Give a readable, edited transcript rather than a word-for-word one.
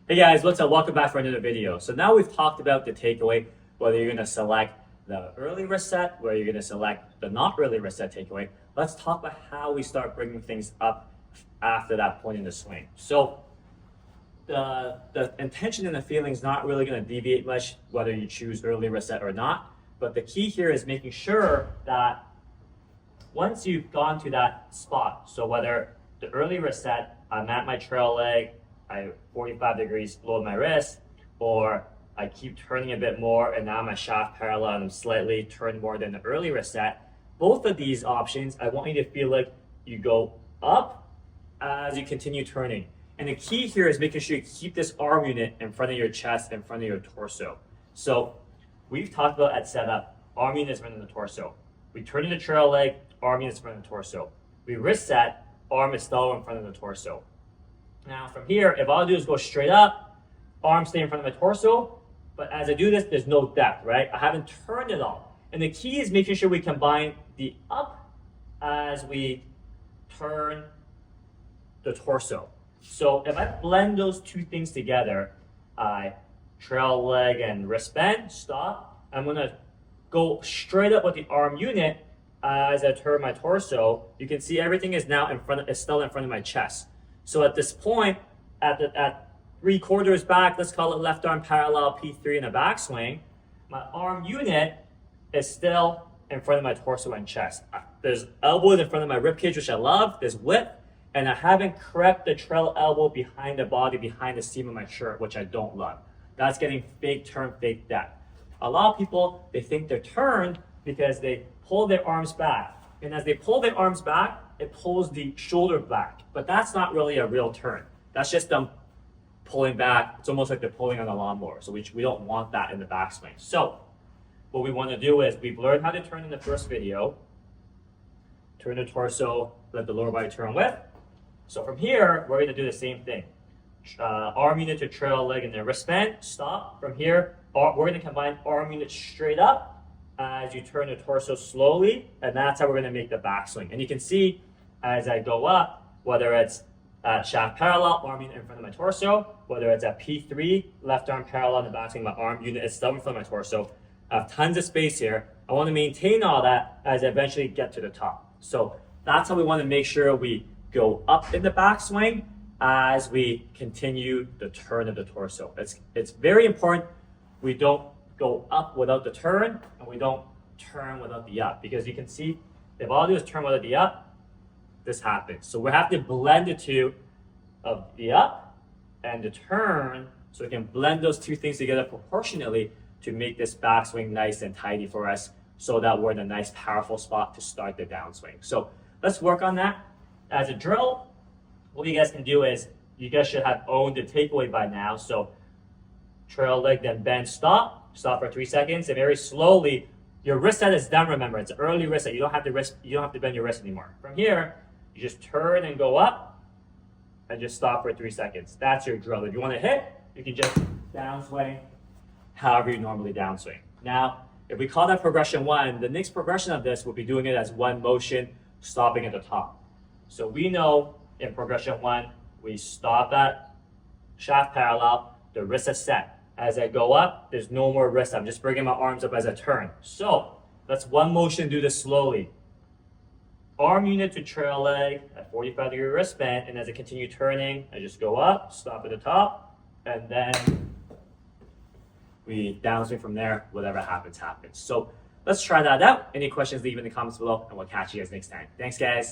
Hey guys, what's up? Welcome back for another video. So now we've talked about the takeaway, whether you're going to select the early reset, whether you're going to select the not early reset takeaway. Let's talk about how we start bringing things up after that point in the swing. So the intention and the feeling is not really going to deviate much, whether you choose early reset or not. But the key here is making sure that once you've gone to that spot, so whether the early reset, I'm at my trail leg, I 45 degrees below my wrist, or I keep turning a bit more and now my shaft parallel and I'm slightly turned more than the early reset. Both of these options, I want you to feel like you go up as you continue turning. And the key here is making sure you keep this arm unit in front of your chest, in front of your torso. So we've talked about at setup, arm unit is in front of the torso. We turn in the trail leg, arm unit is in front of the torso. We wrist set, arm is still in front of the torso. Now from here, if all I do is go straight up, arms stay in front of my torso, but as I do this, there's no depth, right? I haven't turned it all. And the key is making sure we combine the up as we turn the torso. So if I blend those two things together, I trail leg and wrist bend, stop. I'm gonna go straight up with the arm unit as I turn my torso. You can see everything is now still in front of my chest. So at this point, at 3/4 back, let's call it left arm parallel P3 in a backswing, my arm unit is still in front of my torso and chest. There's elbows in front of my ribcage, which I love. There's width, and I haven't crept the trail elbow behind the body, behind the seam of my shirt, which I don't love. That's getting fake turn, fake depth. A lot of people, they think they're turned because they pull their arms back. And as they pull their arms back, it pulls the shoulder back. But that's not really a real turn. That's just them pulling back. It's almost like they're pulling on a lawnmower. So we don't want that in the backswing. So what we want to do is, we've learned how to turn in the first video. Turn the torso, let the lower body turn with. So from here, we're going to do the same thing. Arm unit to trail leg and then wrist bend, stop. From here, we're going to combine arm unit straight up as you turn the torso slowly, and that's how we're going to make the backswing. And you can see as I go up, whether it's at shaft parallel, arm unit in front of my torso, whether it's at P3, left arm parallel in the backswing, my arm unit is still in front of my torso. I have tons of space here. I want to maintain all that as I eventually get to the top. So that's how we want to make sure we go up in the backswing as we continue the turn of the torso. It's very important we don't go up without the turn, and we don't turn without the up, because you can see if all I do is turn without the up, this happens. So we have to blend the two of the up and the turn, so we can blend those two things together proportionately to make this backswing nice and tidy for us, so that we're in a nice powerful spot to start the downswing. So let's work on that. As a drill, what you guys can do is, you guys should have owned the takeaway by now. So trail leg, then bend, stop for 3 seconds, and very slowly, your wrist set is done. Remember, it's an early wrist set. You don't have to bend your wrist anymore. From here, you just turn and go up, and just stop for 3 seconds. That's your drill. If you want to hit, you can just downswing, however you normally downswing. Now, if we call that progression 1, the next progression of this will be doing it as one motion, stopping at the top. So we know in progression 1, we stop at shaft parallel, the wrist is set. As I go up, there's no more wrist. I'm just bringing my arms up as I turn. So let's one motion do this slowly. Arm unit to trail leg at 45-degree wrist bend, and as I continue turning, I just go up, stop at the top, and then we downswing from there. Whatever happens, happens. So let's try that out. Any questions, leave in the comments below, and we'll catch you guys next time. Thanks, guys.